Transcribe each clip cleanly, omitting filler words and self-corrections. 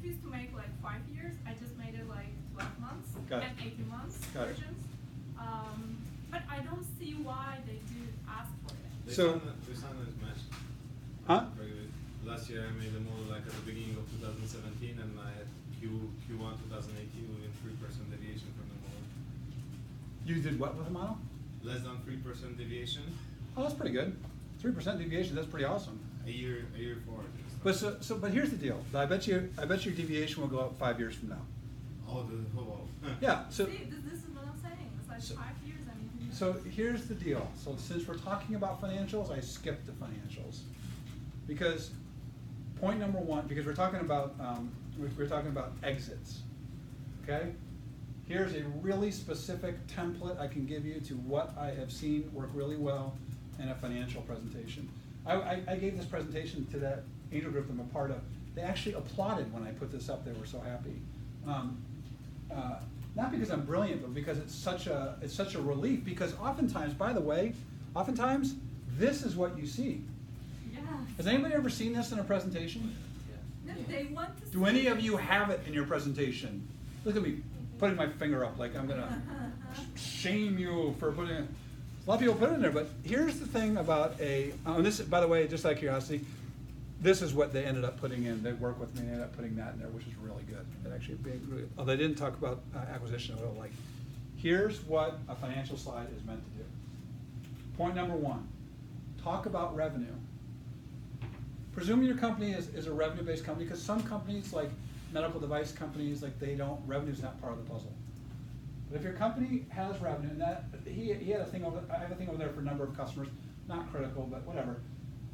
if it's to make like 5 years, I just made it like 12 months Got it. and 18 months Got it. versions. But I don't see why they do ask for it. The standard is matched. Huh? Last year I made a model like at the beginning of 2017, and I had Q1 2018 within 3% deviation from the model. You did what with the model? Less than 3% deviation. Oh, that's pretty good. 3% deviation, that's pretty awesome. A year forward. But here's the deal. I bet your deviation will go up 5 years from now. Oh, wow. Yeah. So See, this is what I'm saying. It's like 5 years. I mean. so here's the deal. So since we're talking about financials, I skipped the financials because point number one, because we're talking about exits. Okay. Here's a really specific template I can give you to what I have seen work really well in a financial presentation. I gave this presentation to that angel group I'm a part of. They actually applauded when I put this up. They were so happy. Not because I'm brilliant, but because it's such a relief. Because oftentimes, by the way, this is what you see. Yeah. Has anybody ever seen this in a presentation? No, they want to. Do any of you have it in your presentation? Look at me putting my finger up like I'm gonna shame you for putting it. A lot of people put it in there, but here's the thing about and this, by the way, just out of curiosity, this is what they ended up putting in. They worked with me and they ended up putting that in there, which is really good. It actually being really, they didn't talk about acquisition at all. Like, here's what a financial slide is meant to do. Point number one, talk about revenue. Presuming your company is a revenue-based company, because some companies, like medical device companies, like revenue's not part of the puzzle. But if your company has revenue, and that he had a thing over, I have a thing over there for a number of customers, not critical, but whatever,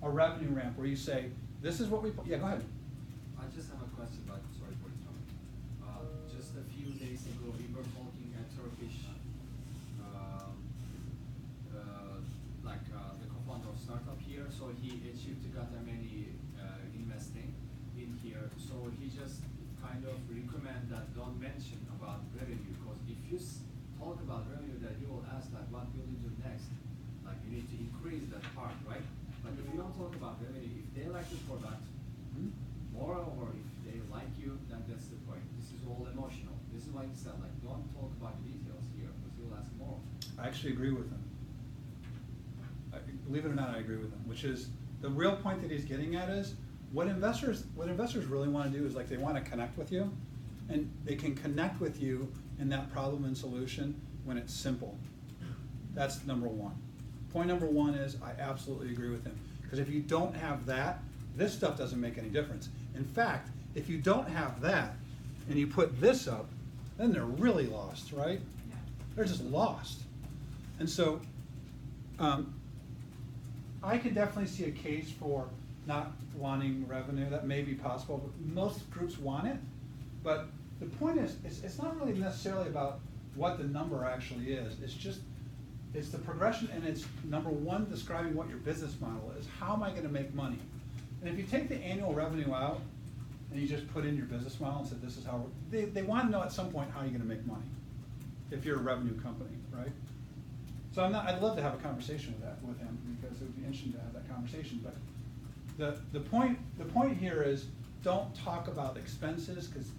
a revenue ramp where you say, this is what we, yeah, go ahead. I just have a question, but sorry for interrupting. Just a few days ago, we were talking at Turkish, the co-founder of startup here. So he achieved to got many investing in here. So he just kind of recommend that don't mention about revenue, because if you talk about revenue, that you will ask like, what will you do next? Like you need to increase that part, right? But if you don't talk about revenue, if they like the product, moreover, if they like you, then that's the point. This is all emotional. This is why he said, like, don't talk about the details here, because you'll ask more. I actually agree with him. Believe it or not, I agree with him, which is the real point that he's getting at is what investors really want to do is like they want to connect with you, and they can connect with you in that problem and solution when it's simple. That's number one. Point number one is I absolutely agree with him, because if you don't have that, this stuff doesn't make any difference. In fact, if you don't have that and you put this up, then they're really lost, right? Yeah. They're just lost. And so I can definitely see a case for not wanting revenue. That may be possible, but most groups want it. But the point is, it's not really necessarily about what the number actually is. It's the progression, and it's number one, describing what your business model is. How am I going to make money? And if you take the annual revenue out and you just put in your business model and said this is how they want to know at some point how you're going to make money if you're a revenue company, right? So I'd love to have a conversation with him, because it would be interesting to have that conversation. But the point here is don't talk about expenses, because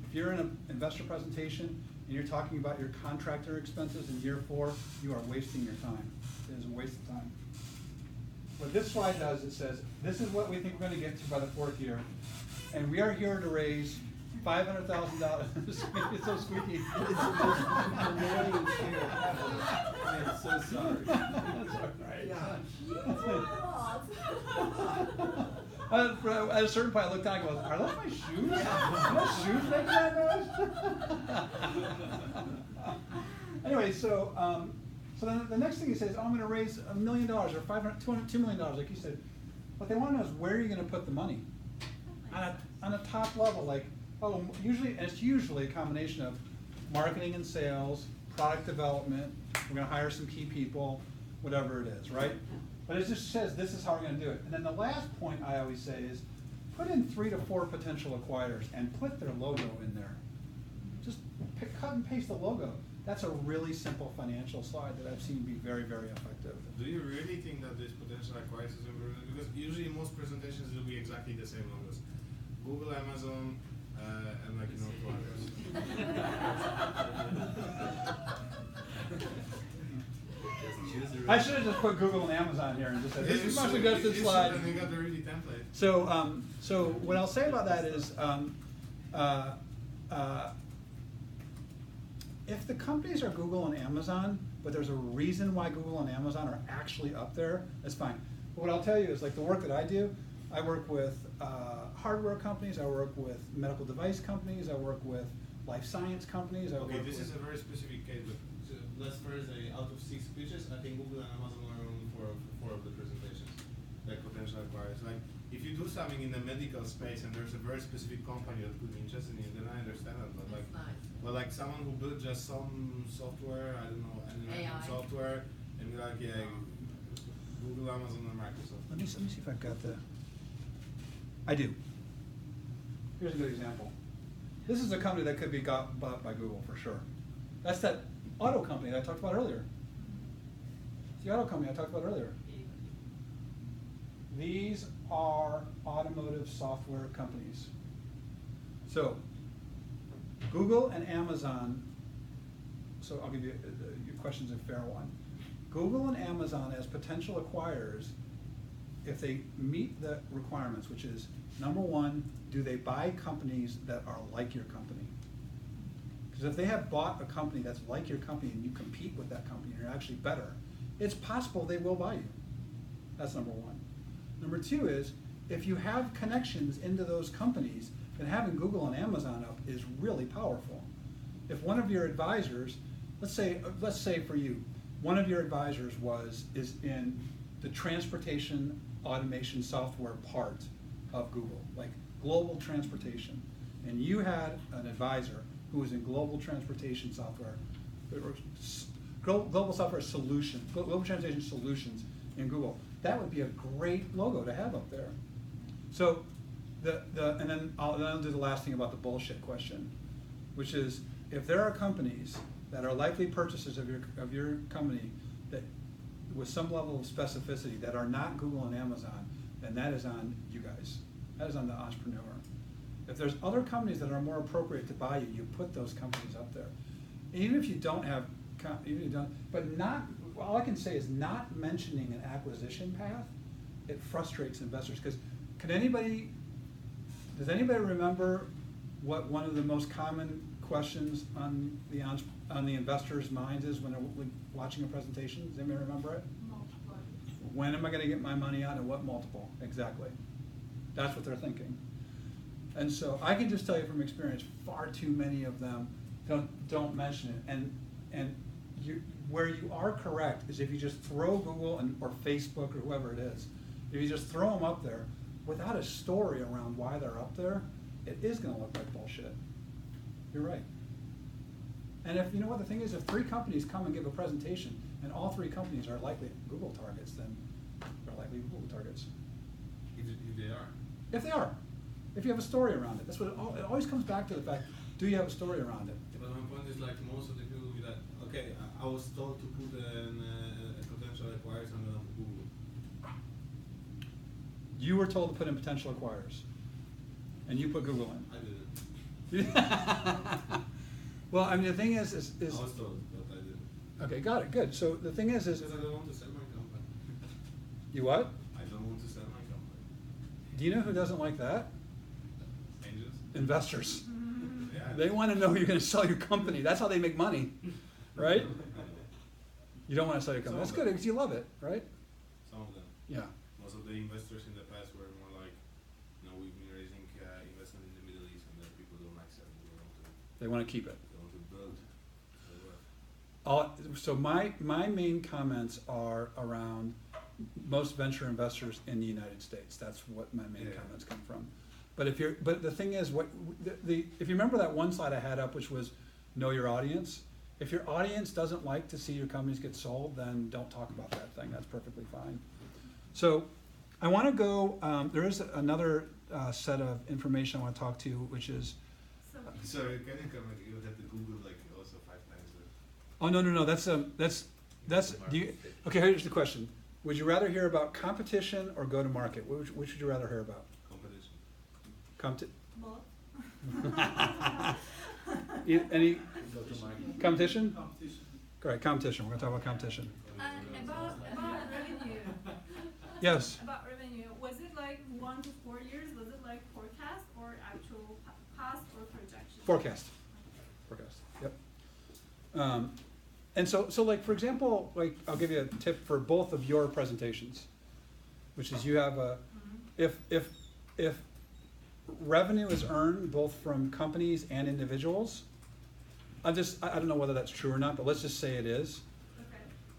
if you're in an investor presentation and you're talking about your contractor expenses in year 4, you are wasting your time. It is a waste of time. What this slide does, it says, this is what we think we're going to get to by the 4th year, and we are here to raise $500,000. It's so squeaky. It's annoying here. I'm so sorry. That's all right. Yeah. At a certain point, I looked down and goes, are those my shoes? Are those shoes making that noise? Anyway, so then the next thing he says, oh, I'm going to raise $1 million or $2 million, like you said. What they want to know is where are you going to put the money? On a top level, like, it's usually a combination of marketing and sales, product development, we're going to hire some key people, whatever it is, right? But it just says this is how we're going to do it. And then the last point I always say is put in 3 to 4 potential acquirers and put their logo in there. Just cut and paste the logo. That's a really simple financial slide that I've seen be very, very effective. Do you really think that this potential acquirers is important? Because usually most presentations will be exactly the same logos. Google, Amazon, and like, you know, to others. I should have just put Google and Amazon here and just said, this is my You suggested should, slide. and you got the ready template. So, so what I'll say about that is, if the companies are Google and Amazon, but there's a reason why Google and Amazon are actually up there, that's fine. But what I'll tell you is, like the work that I do, I work with hardware companies, I work with medical device companies, I work with life science companies, I Okay, work this with... is a very specific case, but let's first say out of 6 pitches, I think Google and Amazon are only four of the presentations, like potential acquirers. Like, if you do something in the medical space and there's a very specific company that could be interested in it, then I understand it. But like, That's nice. but like someone who built just some software, I don't know, AI. software, and be like, yeah, Google, Amazon, and Microsoft. Let me see if I've got the... I do. Here's a good example. This is a company that could be bought by Google for sure. That's that auto company that I talked about earlier. It's the auto company I talked about earlier. These are automotive software companies. So, Google and Amazon, so I'll give you, your question's a fair one. Google and Amazon as potential acquirers, if they meet the requirements, which is, number one, do they buy companies that are like your company? Because if they have bought a company that's like your company and you compete with that company and you're actually better, it's possible they will buy you. That's number one. Number two is, if you have connections into those companies, then having Google and Amazon up is really powerful. If one of your advisors, let's say for you, one of your advisors is in the transportation automation software part of Google, like global transportation, and you had an advisor who was in global transportation software, or global software solution, global transportation solutions in Google, that would be a great logo to have up there. So, and then I'll do the last thing about the bullshit question, which is, if there are companies that are likely purchasers of your company that with some level of specificity that are not Google and Amazon, then that is on you guys. That is on the entrepreneur. If there's other companies that are more appropriate to buy you, you put those companies up there. Even if you don't have, but not, all I can say is not mentioning an acquisition path, it frustrates investors. Because does anybody remember what one of the most common questions on the investors' minds is when they're watching a presentation? Does anybody remember it? Multiple. When am I going to get my money out and what multiple? Exactly. That's what they're thinking. And so I can just tell you from experience, far too many of them don't mention it. And where you are correct is if you just throw Google or Facebook or whoever it is, if you just throw them up there without a story around why they're up there, it is going to look like bullshit. You're right. And if you know what the thing is, if 3 companies come and give a presentation and all 3 companies are likely Google targets, then they're likely Google targets. If they are. If they are. If you have a story around it. That's what it always comes back to, the fact, do you have a story around it? But my point is, like, most of the people will be like, okay, I was told to put a potential acquirers on Google. You were told to put in potential acquirers, and you put Google in. I didn't. Well, I mean, the thing is I was told, but I didn't. okay, got it, good. So the thing is Because I don't want to sell my company. you what? I don't want to sell my company. Do you know who doesn't like that? Angels? Investors. Yeah. They want to know you're going to sell your company. That's how they make money, right? You don't want to sell your company. That's good because you love it, right? Some of them. Yeah. Most of the investors in the past were more like, you know, we've been raising investment in the Middle East, and that people don't like selling. They want to keep it. They want to build. So, So my main comments are around most venture investors in the United States. That's what my main Yeah. comments come from. But the thing is, if you remember that one slide I had up, which was know your audience. If your audience doesn't like to see your companies get sold, then don't talk about that thing. That's perfectly fine. So I want to go. There is another set of information I want to talk to you, which is. So, sorry, can you come? You have to Google like also 5 times. Oh no. That's. Do you, okay, here's the question. Would you rather hear about competition or go to market? Which would you rather hear about? Competition. both. Any Go to Mike. competition? Competition. Great, competition. We're gonna talk about competition. And about revenue. Yes. About revenue, was it like 1 to 4 years? Was it like forecast or actual past or projection? Forecast. Forecast. Yep. And so like for example, like I'll give you a tip for both of your presentations, which is you have a if revenue is earned both from companies and individuals. I don't know whether that's true or not, but let's just say it is.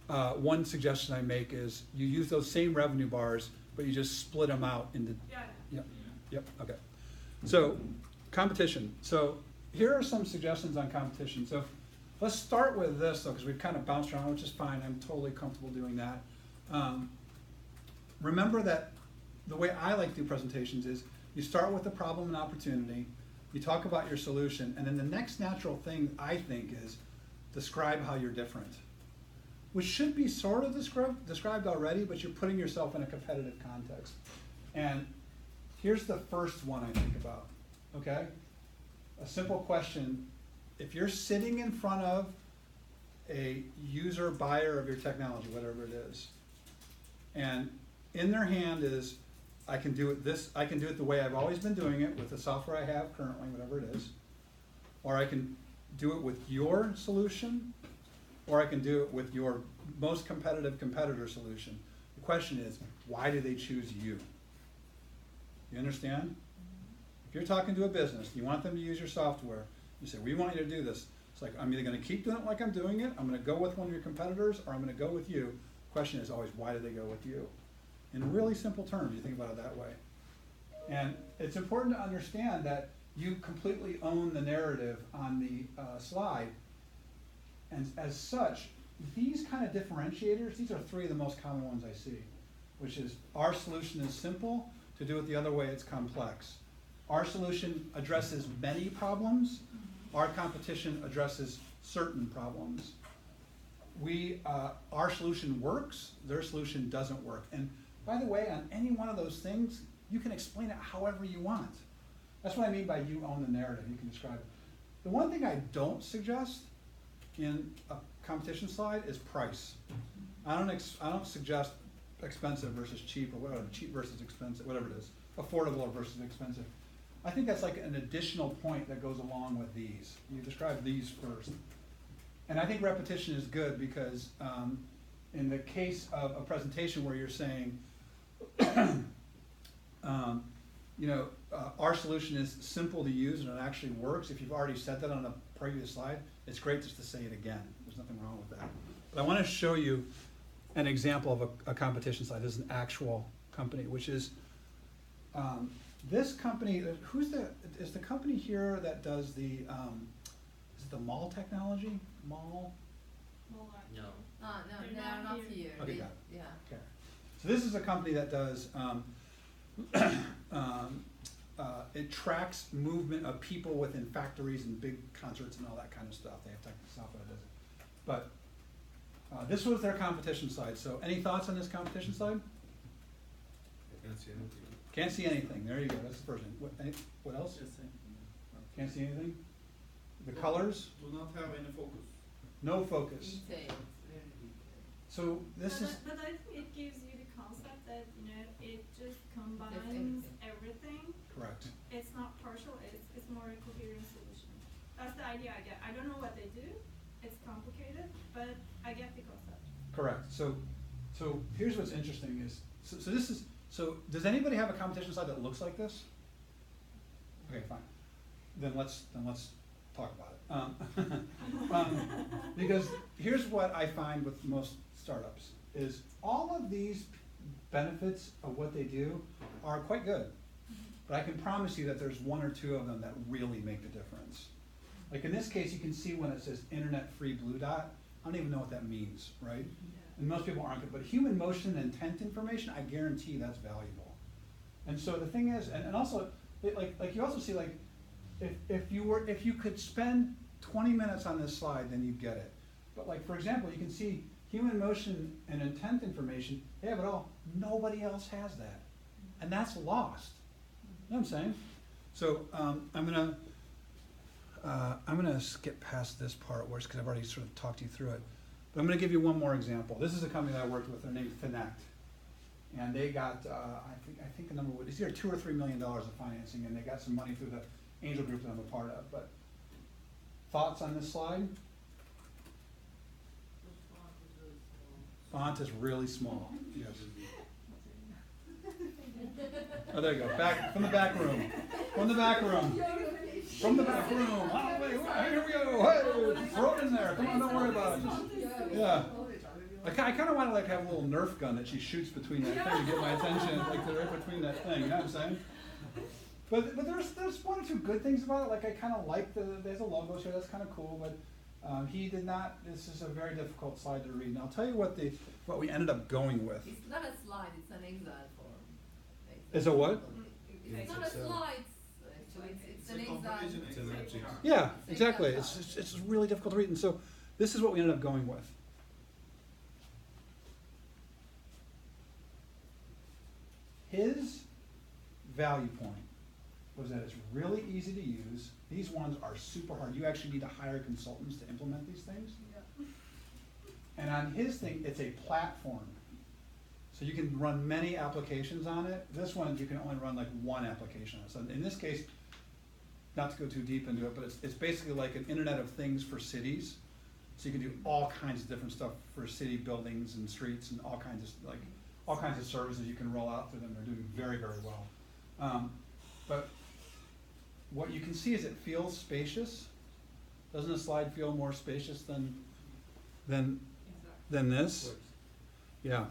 Okay. One suggestion I make is you use those same revenue bars, but you just split them out into. Yeah. Yep. Yep. Okay. So competition. So here are some suggestions on competition. So let's start with this though, because we've kind of bounced around, which is fine. I'm totally comfortable doing that. Remember that the way I like to do presentations is you start with the problem and opportunity, you talk about your solution, and then the next natural thing I think is describe how you're different, which should be sort of described already, but you're putting yourself in a competitive context. And here's the first one I think about, okay? A simple question. If you're sitting in front of a user buyer of your technology, whatever it is, and in their hand is, I can do it the way I've always been doing it with the software I have currently, whatever it is, or I can do it with your solution, or I can do it with your most competitive competitor solution. The question is, why do they choose you? You understand? If you're talking to a business, you want them to use your software, you say, we want you to do this. It's like, I'm either gonna keep doing it like I'm doing it, I'm gonna go with one of your competitors, or I'm gonna go with you. The question is always, why do they go with you? In really simple terms, you think about it that way. And it's important to understand that you completely own the narrative on the slide. And as such, these kind of differentiators, these are three of the most common ones I see, which is our solution is simple, to do it the other way it's complex. Our solution addresses many problems, our competition addresses certain problems. Our solution works, their solution doesn't work. And by the way, on any one of those things, you can explain it however you want. That's what I mean by you own the narrative, you can describe it. The one thing I don't suggest in a competition slide is price. I don't suggest expensive versus cheap or whatever, cheap versus expensive, whatever it is, affordable versus expensive. I think that's like an additional point that goes along with these. You describe these first. And I think repetition is good because in the case of a presentation where you're saying, our solution is simple to use and it actually works, if you've already said that on a previous slide, it's great just to say it again. There's nothing wrong with that. But I want to show you an example of a competition slide. This is an actual company, which is this company. Is the company here that does the is it the mall technology? Mall? More like- No. No, They're they are not not here. here. Okay, They- got it. Yeah. Okay. So this is a company that does, it tracks movement of people within factories and big concerts and all that kind of stuff. They have technical software that does it. But this was their competition slide. So any thoughts on this competition slide? I can't see anything. Can't see anything. There you go. That's the first one. What else? Can't see anything? The colors? Do not have any focus. No focus. Details, very detailed. So this is, But I think it gives you the concept that, it just combines everything. everything. correct. It's not partial, it's more a coherent solution. That's the idea I get. I don't know what they do, it's complicated, but I get the concept. Correct. So here's what's interesting is, so does anybody have a competition slide that looks like this? Okay, fine. Then let's talk about it. Because here's what I find with most startups is all of these benefits of what they do are quite good. But I can promise you that there's one or two of them that really make the difference. Like in this case, you can see when it says internet free blue dot, I don't even know what that means, right? And most people aren't good, but human motion and intent information, I guarantee that's valuable. And so the thing is, and also, like you also see like, if you could spend 20 minutes on this slide, then you'd get it. But like, for example, you can see human motion and intent information, they have it all. Nobody else has that. And that's lost. You know what I'm saying? So I'm gonna skip past this part, where because I've already sort of talked you through it. But I'm gonna give you one more example. This is a company that I worked with. They're named Finect, and they got I think the number was it's either $2 or $3 million of financing, and they got some money through the angel group that I'm a part of. But thoughts on this slide? Font is really small. Yes. Oh, there you go. Back from the back room. From the back room. From the back room. Oh, wait, here we go. Hey, throw it in there. Come on, don't worry about it. Yeah. I kind of want to like have a little Nerf gun that she shoots between that thing to get my attention, like they're right between that thing. You know what I'm saying? But there's one or two good things about it. Like I kind of like there's a logo here. That's kind of cool. But he did not. This is a very difficult slide to read. And I'll tell you what we ended up going with. It's not a slide, it's an Excel form. It's a what? It's not a slide, actually, it's an Excel. It's a magic. Yeah, exactly. It's really difficult to read. And so this is what we ended up going with. His value point was that it's really easy to use. These ones are super hard. You actually need to hire consultants to implement these things. Yeah. And on his thing, it's a platform. So you can run many applications on it. This one, you can only run like one application on it. So in this case, not to go too deep into it, but it's basically like an Internet of Things for cities. So you can do all kinds of different stuff for city buildings and streets and all kinds of services you can roll out through them. They're doing very, very well. But what you can see is it feels spacious. Doesn't a slide feel more spacious than this? Yeah.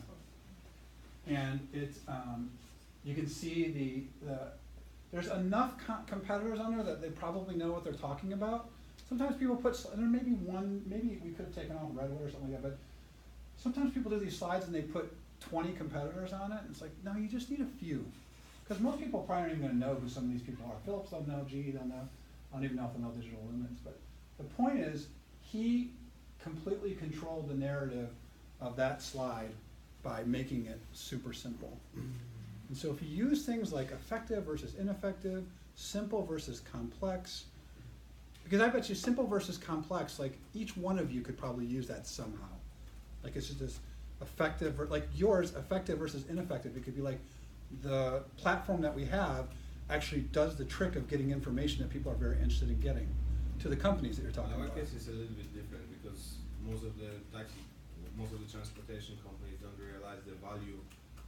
And it's you can see there's enough competitors on there that they probably know what they're talking about. Sometimes people put, and there may be one, maybe we could have taken off Redwood or something like that, but sometimes people do these slides and they put 20 competitors on it, and it's like, no, you just need a few. Because most people probably aren't even gonna know who some of these people are. Philips don't know, GE don't know, I don't even know if they know Digital Lumens, but the point is, he completely controlled the narrative of that slide by making it super simple. And so if you use things like effective versus ineffective, simple versus complex, because I bet you simple versus complex, like each one of you could probably use that somehow. Like it's just this effective, like yours, effective versus ineffective. It could be like the platform that we have actually does the trick of getting information that people are very interested in getting to the companies that you're talking Our about. case is a little bit different because most of the transportation companies don't realize the value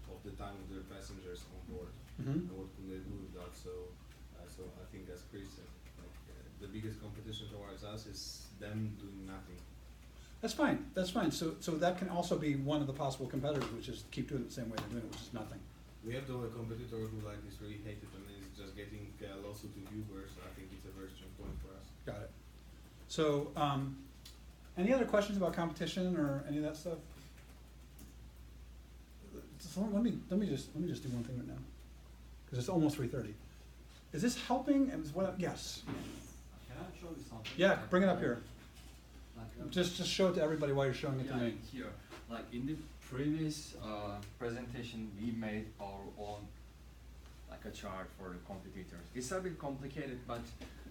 of the time of their passengers on board Mhm. and what can they do with that. So I think as Chris said, like, the biggest competition towards us is them doing nothing. That's fine, that's fine. So that can also be one of the possible competitors, which is keep doing it the same way they're doing it, which is nothing. We have though a competitor who like is really hated and is just getting a lawsuit with Uber, so I think it's a very strong point for us. Got it. So, any other questions about competition or any of that stuff? So let me just do one thing right now, because it's almost 3:30. Is this helping? And yes. Can I show you something? Yeah, bring it up here. Like, Just show it to everybody while you're showing it to Yeah, me. here, like in the previous presentation, we made our own, like a chart for the competitors. It's a bit complicated, but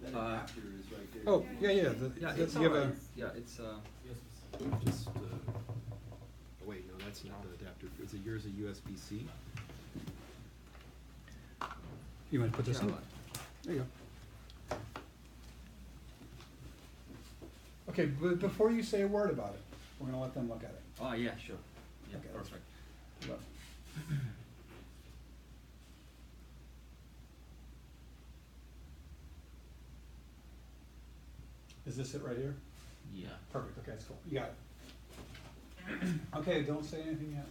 the adapter is right there. Oh, yeah. yeah, it's you have a, alright. Yeah, it's Just, wait, no, that's not the adapter. Is it yours a USB-C? you want to put this in? yeah, There you go. Okay, but before you say a word about it, we're gonna let them look at it. oh yeah, sure. Yeah, Okay. perfect. Look. Is this it right here? Yeah. Perfect, okay, that's cool. You got it. Okay, don't say anything yet.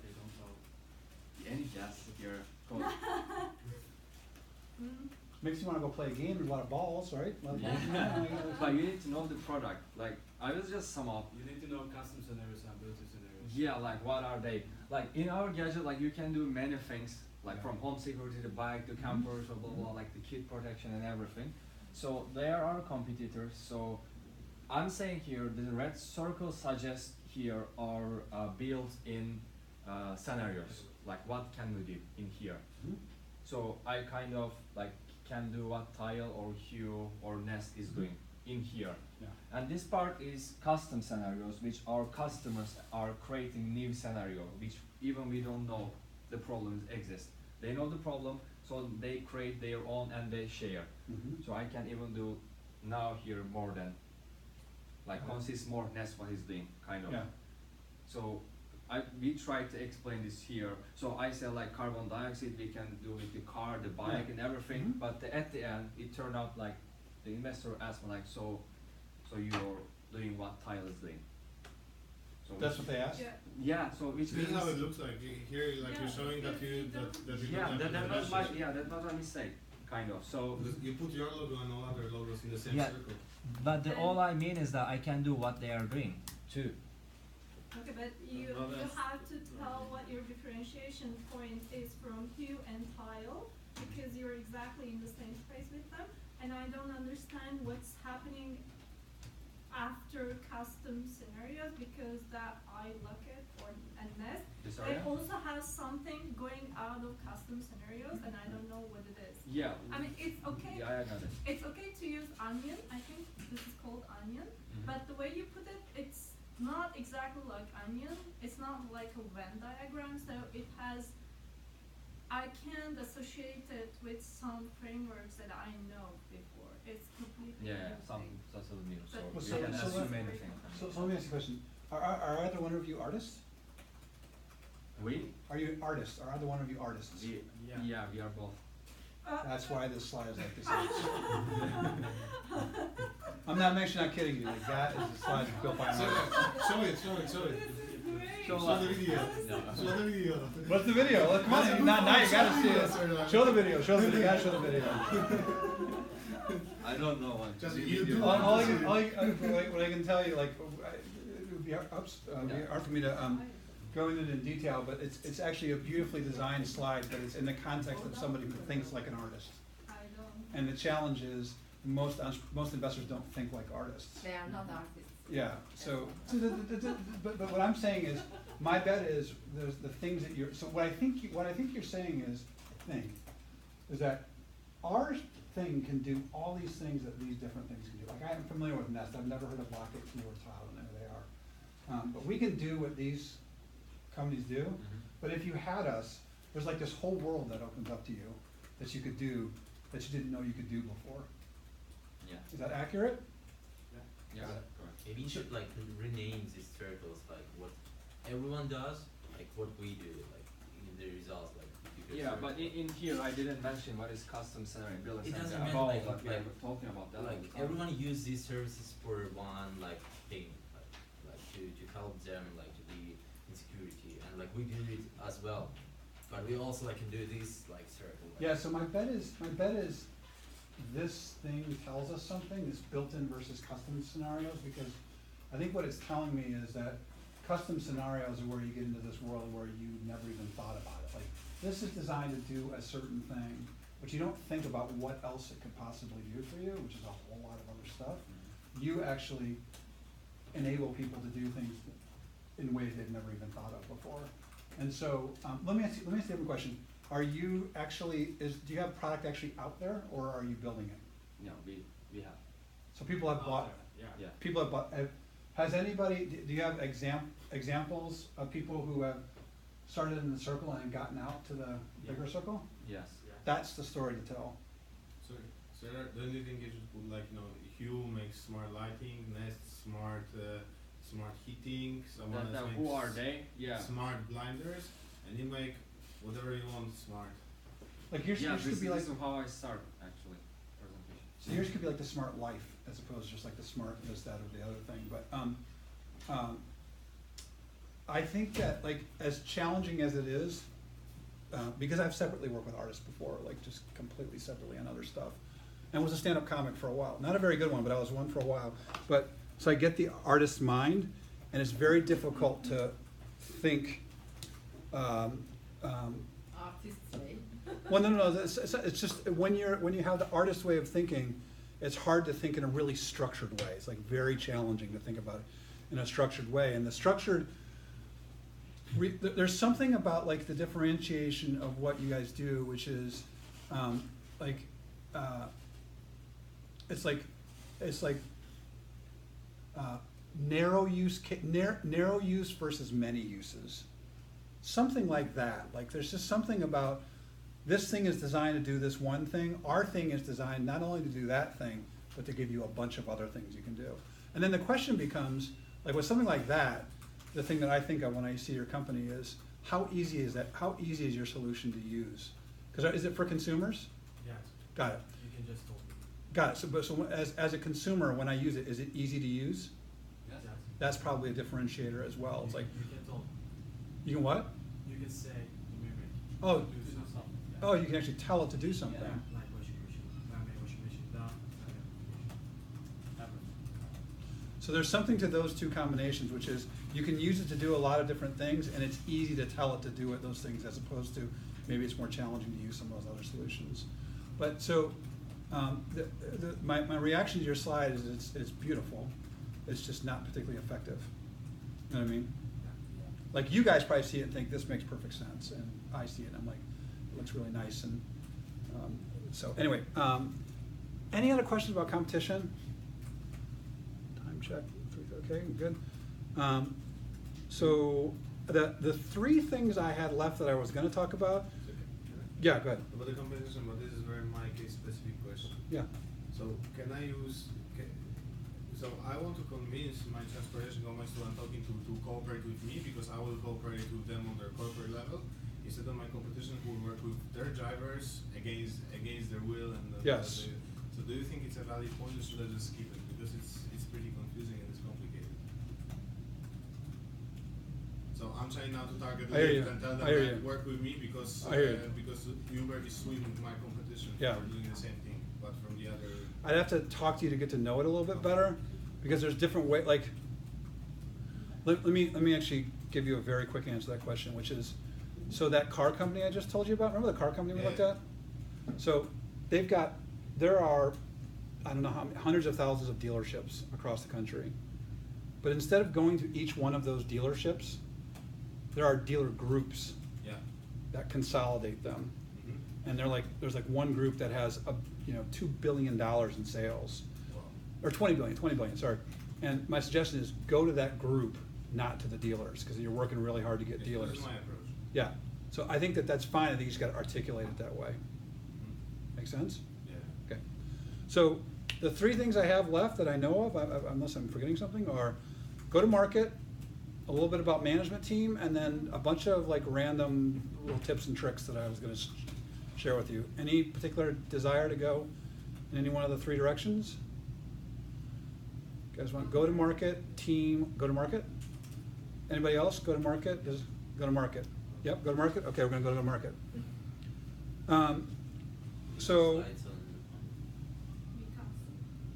They don't know any gas here. Cool. Makes you wanna go play a game, there's a lot of balls, right? A lot of balls. But you need to know the product. Like I will just sum up. You need to know custom scenarios and Bluetooth scenarios. Yeah, like what are they? Like in our gadget, like you can do many things, like from home security to bike to campers or blah blah, like the kid protection and everything. So there are competitors. So I'm saying here the red circle suggests here are built-in scenarios. Like what can we do in here? So I kind of like can do what Tile or Hue or Nest is doing in here. Yeah. And this part is custom scenarios, which our customers are creating new scenario, which even we don't know the problems exist. They know the problem, so they create their own and they share. Mhm. So I can even do now here more than, like consists more Nest what he's doing, kind of. Yeah. So we try to explain this here. So I said like carbon dioxide we can do with the car, the bike, Yeah. and everything. Mhm. But at the end, it turned out like the investor asked me like, so you're doing what Tile is doing. So That's what they asked? Yeah. yeah. So which This is means how it looks like. Here, like Yeah, you're showing that if you you that don't- you yeah, don't have that the was my meshes. that was a mistake, kind of. So Because you put your logo and all other logos in the same Yeah. circle. but And- all I mean is that I can do what they are doing too. Okay, but you have to tell what your differentiation point is from Hue and Tile, because you're exactly in the same space with them, and I don't understand what's happening after custom scenarios, because that I look at or and Nest, This they area? also have something going out of custom scenarios, and I don't know what it is. Yeah. I mean, it's okay. Yeah, I got it. It's okay to use onion, I think this is called onion, but the way you put it, it's not exactly like onion, it's not like a Venn diagram, so it has, I can't associate it with some frameworks that I know before, it's completely new Yeah, some thing. that's a new. So But Well, we so- can so assume let- anything. So let me ask you a question. Are either one of you artists? We? Are you artists? Are either one of you artists? Yeah, we are both. That's why this slide is like this. I'm not actually not kidding you, like that is the slide built by an artist. Show it. This is great. Show Show the video. No. Show the video. What's the video? Well, come on, now you gotta see it. Show the video, you gotta show the video. I don't know what. Just the you video do All, is. all I can, what I can tell you, like, it would be hard for me to, go into it in detail, but it's actually a beautifully designed slide, but it's in the context of somebody who thinks like an artist. I don't. And the challenge is, most investors don't think like artists. They are not artists. Yeah, so, but what I'm saying is, my bet is, there's the things that you're, so what I think you're saying is, is that our thing can do all these things that these different things can do. Like, I'm familiar with Nest, I've never heard of Locket, Hue, or Tile, I don't know who they are. But we can do what these companies do, but if you had us, there's like this whole world that opens up to you, that you could do, that you didn't know you could do before. Yeah. Is that accurate? Yeah. Got it. Correct. Maybe you should like rename these circles like what everyone does, like what we do, like in the results, like if you Yeah, search- but in here I didn't mention what is custom scenario building It center doesn't mean about, like- but we like- are talking about that. all like the time. everyone use these services for one like thing, like to help them like to be in security, and like we do it as well, but we also like can do this like circle. Like, Yeah, so my bet is this thing tells us something, this built-in versus custom scenarios, because I think what it's telling me is that custom scenarios are where you get into this world where you never even thought about it. Like, this is designed to do a certain thing, but you don't think about what else it could possibly do for you, which is a whole lot of other stuff. You actually enable people to do things in ways they've never even thought of before. And so, let me ask you a different question. Are you actually, do you have product actually out there, or are you building it? No, we have. So people have bought, Yeah. people have bought, has anybody, do you have examples of people who have started in the circle and gotten out to the bigger circle? Yes. That's the story to tell. So the only thing you should put like, Hue makes smart lighting, Nest smart heating, someone That, else who are makes they? Yeah. smart blinders, and you make whatever you want smart. Like yours, Yeah, yours could this be like, is how I start actually presentation. so yours could be like the smart life, as opposed to just like the smart this, that, or the other thing, but, I think that, like, as challenging as it is, because I've separately worked with artists before, like just completely separately on other stuff, and was a stand-up comic for a while. Not a very good one, but I was one for a while. But so I get the artist's mind, and it's very difficult to think. Artist's way. Well, no. It's just when you have the artist way of thinking, it's hard to think in a really structured way. It's like very challenging to think about it in a structured way. And the structured, there's something about like the differentiation of what you guys do, which is like, it's like, narrow use versus many uses. Something like that, like there's just something about, this thing is designed to do this one thing, our thing is designed not only to do that thing, but to give you a bunch of other things you can do. And then the question becomes, like with something like that, the thing that I think of when I see your company is, how easy is that, how easy is your solution to use? Because is it for consumers? Yes. Got it. You can just talk. Got it. So as a consumer, when I use it, is it easy to use? Yes. That's probably a differentiator as well. It's like, You can talk. you can what? You can say to mimic. Oh, Do something. oh, you can actually tell it to do something. Like washing machine. Washing machine down. So there's something to those two combinations, which is you can use it to do a lot of different things, and it's easy to tell it to do it, those things, as opposed to maybe it's more challenging to use some of those other solutions. But so my reaction to your slide is it's beautiful. It's just not particularly effective. You know what I mean? Like you guys probably see it and think this makes perfect sense, and I see it and I'm like, it looks really nice. And so anyway, any other questions about competition? Time check. Okay, good. So the three things I had left that I was going to talk about. Yeah, go ahead. About the competition, but this is very my case specific question. Yeah. So can I use? So I want to convince my transportation companies to cooperate with me, because I will cooperate with them on their corporate level, instead of my competition who will work with their drivers against their will and. Yes. So do you think it's a valid point, or should I just skip it, because it's pretty confusing and it's complicated? So I'm trying now to target I hear you. Lyft and tell them I hear that you. work with me because I hear you. because Uber is swimming my competition Yeah. for doing the same thing, but from the other. I'd have to talk to you to get to know it a little bit better, because there's different ways. Like, let me actually give you a very quick answer to that question, which is, so that car company I just told you about. Remember the car company we looked Yeah. at? So there are, I don't know how many, hundreds of thousands of dealerships across the country, but instead of going to each one of those dealerships, there are dealer groups Yeah. that consolidate them. Mm-hmm. And there's like one group that has $2 billion in sales, Wow. or 20 billion, sorry. And my suggestion is go to that group, not to the dealers, because you're working really hard to get This dealers. is my approach. Yeah, so I think that's fine. I think you just got to articulate it that way. Mhm. Make sense? Yeah. Okay. So the three things I have left that I know of, unless I'm forgetting something, are go to market, a little bit about management team, and then a bunch of like random little tips and tricks that I was going to share with you. Any particular desire to go in any one of the three directions? You guys want go to market, team, go to market? Anybody else? Go to market? Just go to market. Yep, go to market? Okay, we're going to go to market. So, Slides on-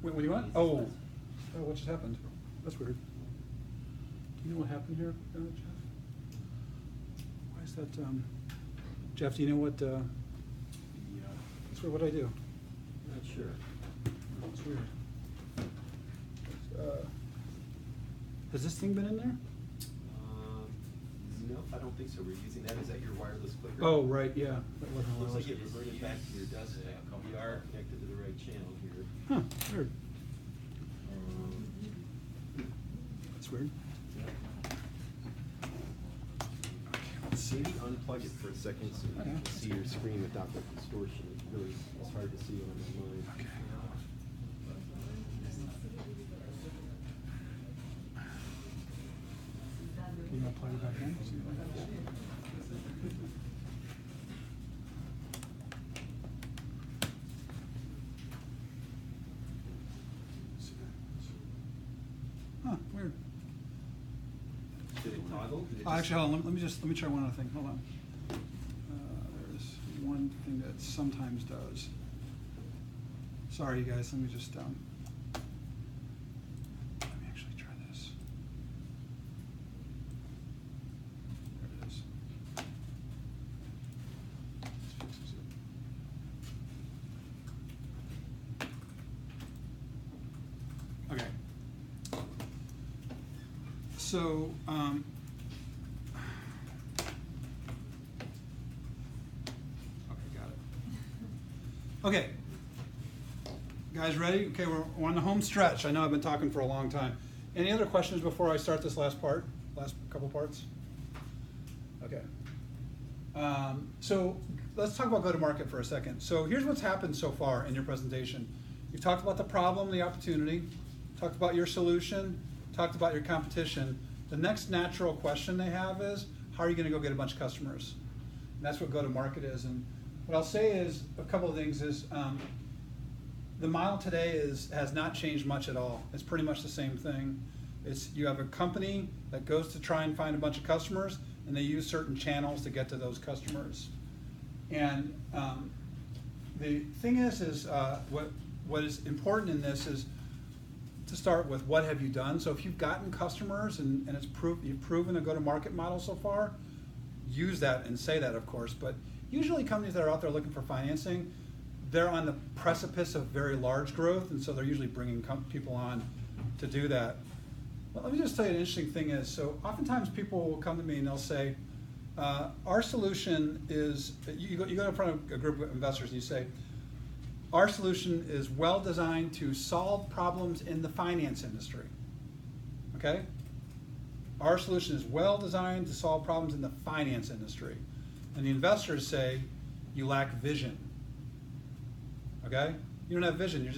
what do you want? Oh, what just happened? That's weird. Do you know what happened here, Jeff? Why is that, Jeff, do you know what, that's weird, what did I do? Not sure. It's weird. Has this thing been in there? No, I don't think so. We're using that. Is that your wireless clicker? Oh, right, yeah. Looks like it reverted back to your desktop. We are connected to the right channel here. Huh, weird. That's weird. Maybe unplug it for a second so you can see your screen without the distortion. It's hard to see on online. Okay. Can you plug it back in? See what happens? Huh, weird. Did it toggle? Did it Actually, hold on, let me try one other thing, hold on. There's one thing that it sometimes does. Sorry, you guys, let me just, let me actually try this. There it is. This fixes it. Okay. So, okay, got it. Okay. Guys ready? Okay, we're on the home stretch. I know I've been talking for a long time. Any other questions before I start this last couple parts? Okay. So let's talk about go-to-market for a second. So here's what's happened so far in your presentation. You've talked about the problem, the opportunity, talked about your solution, talked about your competition. The next natural question they have is, how are you going to go get a bunch of customers? And that's what go-to-market is. And what I'll say is, a couple of things is, the model today has not changed much at all. It's pretty much the same thing. You have a company that goes to try and find a bunch of customers, and they use certain channels to get to those customers. And the thing is what is important in this is to start with what have you done. So if you've gotten customers and you've proven a go-to-market model so far, use that and say that, of course. But usually companies that are out there looking for financing, they're on the precipice of very large growth, and so they're usually bringing people on to do that. But let me just tell you an interesting thing is, so oftentimes people will come to me and they'll say, our solution is, you go in front of a group of investors and you say, our solution is well designed to solve problems in the finance industry. Okay? Our solution is well designed to solve problems in the finance industry. And the investors say, you lack vision. Okay? You don't have vision.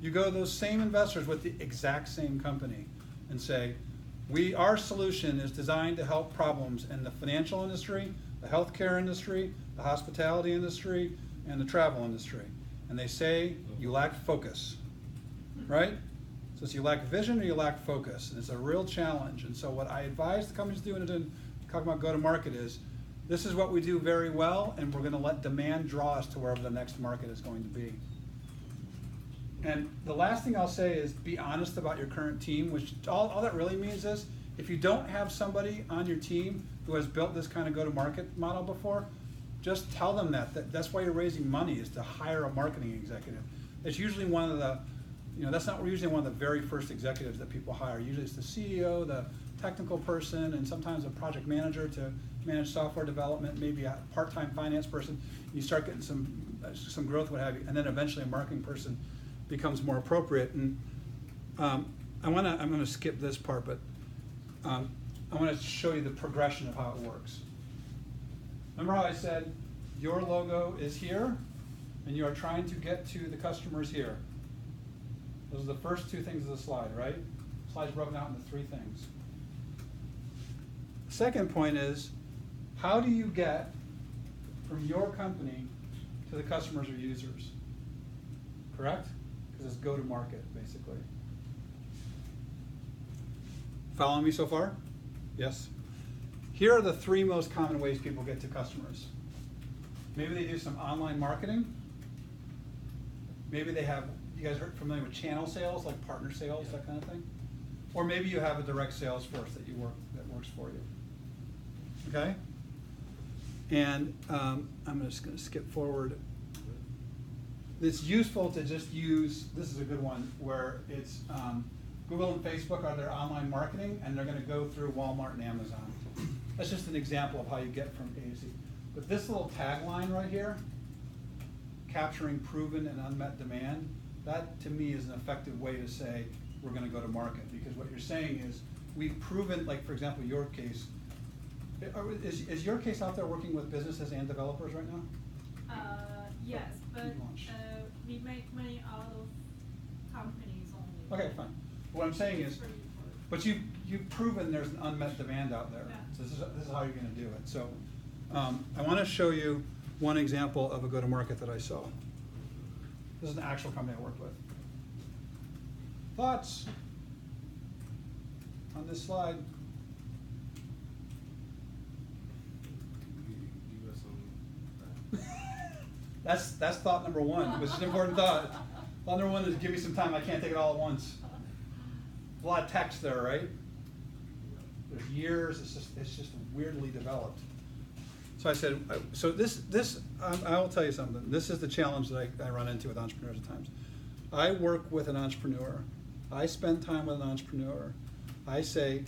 You go to those same investors with the exact same company and say, our solution is designed to help problems in the financial industry, the healthcare industry, the hospitality industry, and the travel industry. And they say you lack focus, right? So it's you lack vision or you lack focus. And it's a real challenge. And so what I advise the companies to do, and talking about go-to-market, is this is what we do very well, and we're going to let demand draw us to wherever the next market is going to be. And the last thing I'll say is be honest about your current team, which all that really means is if you don't have somebody on your team who has built this kind of go-to-market model before, just tell them that's why you're raising money, is to hire a marketing executive. It's usually one of the, that's not usually one of the very first executives that people hire. Usually it's the CEO, the technical person, and sometimes a project manager to manage software development, maybe a part-time finance person. You start getting some growth, what have you, and then eventually a marketing person becomes more appropriate. And I'm going to skip this part, but I want to show you the progression of how it works. Remember how I said your logo is here, and you are trying to get to the customers here. Those are the first two things of the slide, right? The slide's broken out into three things. The second point is, how do you get from your company to the customers or users? Correct? Because it's go-to-market, basically. Following me so far? Yes? Here are the three most common ways people get to customers. Maybe they do some online marketing. Maybe they have, you guys are familiar with channel sales, like partner sales, that kind of thing? Or maybe you have a direct sales force that works for you. Okay? And I'm just going to skip forward. It's useful to just use, this is a good one, where it's Google and Facebook are their online marketing, and they're going to go through Walmart and Amazon. That's just an example of how you get from A to Z. But this little tagline right here, capturing proven and unmet demand, that to me is an effective way to say we're going to go to market. Because what you're saying is, we've proven, like for example, your case, is your case out there working with businesses and developers right now? Yes, but we make money out of companies only. Okay, fine. What I'm saying is, but you've proven there's an unmet demand out there. Yeah. So this is how you're going to do it. So I want to show you one example of a go-to-market that I saw. This is an actual company I worked with. Thoughts on this slide? That's thought number one, which is an important thought. Thought number one is give me some time. I can't take it all at once. A lot of text there, right? There's years. It's just weirdly developed. So I said, I will tell you something. This is the challenge that I run into with entrepreneurs at times. I work with an entrepreneur. I spend time with an entrepreneur. I say,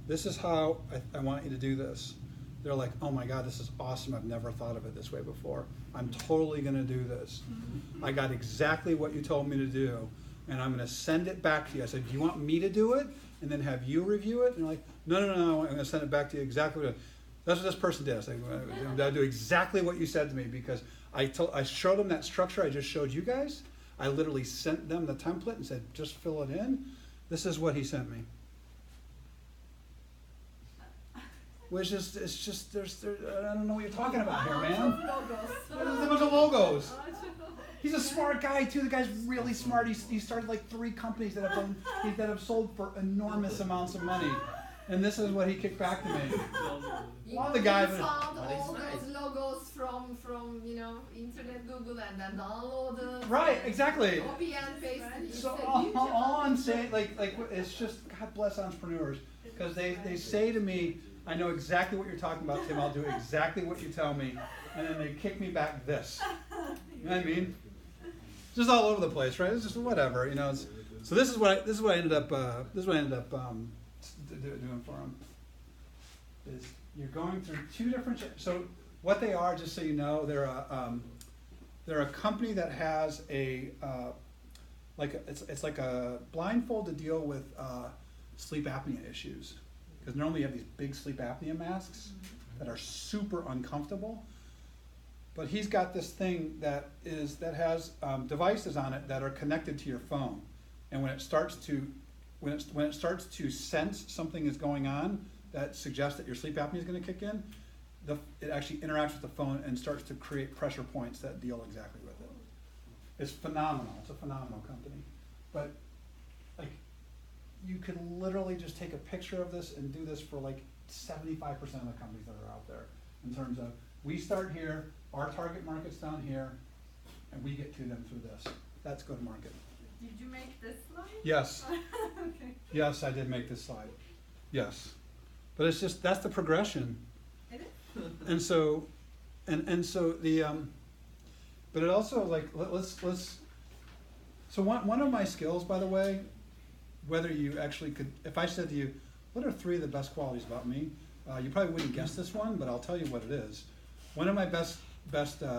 this is how I want you to do this. they're like, oh my God, this is awesome. I've never thought of it this way before. I'm totally gonna do this. I got exactly what you told me to do, and I'm gonna send it back to you. I said, do you want me to do it? And then have you review it? And they're like, no, I'm gonna send it back to you exactly what that's what this person did. I said, I'll do exactly what you said to me, because I showed them that structure I just showed you guys. I literally sent them the template and said, just fill it in. This is what he sent me. Which is, it's just, there's I don't know what you're talking about here, man. There's a bunch of logos. He's a smart guy too. The guy's really smart. He started like 3 companies that have sold for enormous amounts of money. And this is what he kicked back to me. One of the guys found But it's all nice. those logos from internet Google and then downloaded. Right, exactly. Copy and paste. It's So a all huge I'm amount. saying, like it's just, God bless entrepreneurs, because they say to me, I know exactly what you're talking about, Tim. I'll do exactly what you tell me, and then they kick me back this. You know what I mean? It's just all over the place, right? It's just whatever, you know. So this is what I ended up doing for them. Is you're going through 2 different. So what they are, just so you know, they're a company that has it's like a blindfold to deal with sleep apnea issues, because normally you have these big sleep apnea masks that are super uncomfortable. But he's got this thing that has devices on it that are connected to your phone, and when it starts to sense something is going on that suggests that your sleep apnea is going to kick in, it actually interacts with the phone and starts to create pressure points that deal exactly with it. It's phenomenal. It's a phenomenal company. But like, you can literally just take a picture of this and do this for like 75% of the companies that are out there, in terms of, we start here, our target market's down here, and we get to them through this. That's go to market. Did you make this slide? Yes. Okay. Yes, I did make this slide. Yes. But it's just, that's the progression. It is? And so, and so the, but it also, like, let's, so one of my skills, by the way, whether you actually could, if I said to you, what are 3 of the best qualities about me? You probably wouldn't guess this one, but I'll tell you what it is. One of my best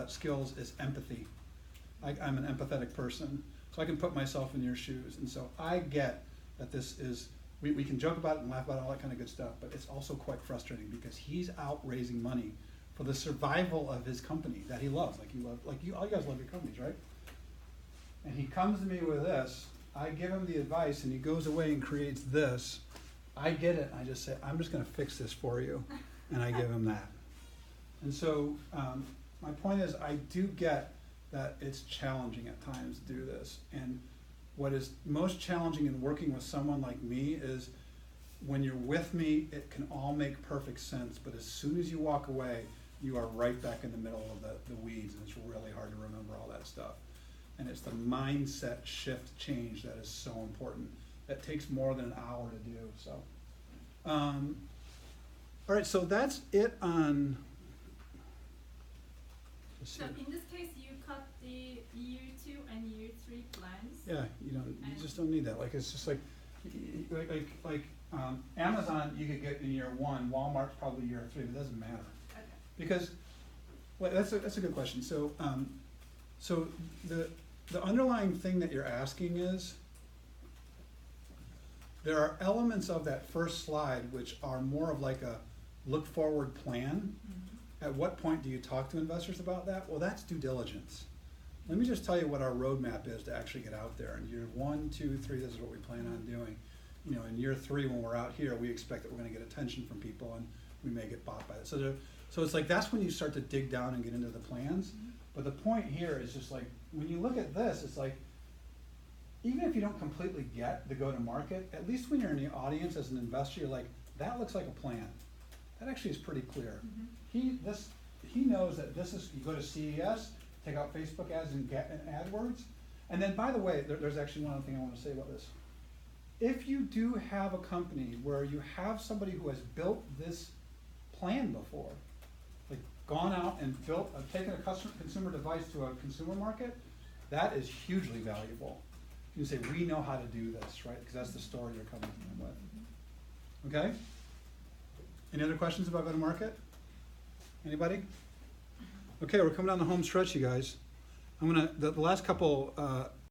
skills is empathy. I'm an empathetic person, so I can put myself in your shoes. And so I get that this is, we can joke about it and laugh about it, all that kind of good stuff, but it's also quite frustrating, because he's out raising money for the survival of his company that he loves. All you guys love your companies, right? And he comes to me with this, I give him the advice, and he goes away and creates this. I get it, I just say, I'm just gonna fix this for you, and I give him that. And so, my point is, I do get that it's challenging at times to do this. And what is most challenging in working with someone like me is, when you're with me, it can all make perfect sense, but as soon as you walk away, you are right back in the middle of the weeds, and it's really hard to remember all that stuff. And it's the mindset shift change that is so important. That takes more than an hour to do, so. All right, so that's it on, let's see. So in this case, you cut the year 2 and year 3 plans. Yeah, you just don't need that. Like, it's just like Amazon, you could get in year 1. Walmart's probably year 3, but it doesn't matter. Okay. Because, well, that's a good question. So, so the underlying thing that you're asking is, there are elements of that first slide which are more of like a look forward plan. At what point do you talk to investors about that? Well, that's due diligence. Let me just tell you what our roadmap is to actually get out there. In year 1, 2, 3, this is what we plan on doing. You know, in year 3, when we're out here, we expect that we're going to get attention from people, and we may get bought by it. So it's like, that's when you start to dig down and get into the plans. But the point here is just like, when you look at this, it's like, even if you don't completely get the go-to-market, at least when you're in the audience as an investor, you're like, that looks like a plan. That actually is pretty clear. He knows that this is, you go to CES, take out Facebook ads and AdWords. And then, by the way, there's actually one other thing I want to say about this. If you do have a company where you have somebody who has built this plan before, like gone out and taken a consumer device to a consumer market, that is hugely valuable. You can say, we know how to do this, right? Because that's the story you're coming to them with. Okay? Any other questions about go-to-market? Anybody? Okay, we're coming down the home stretch, you guys. I'm gonna, the last couple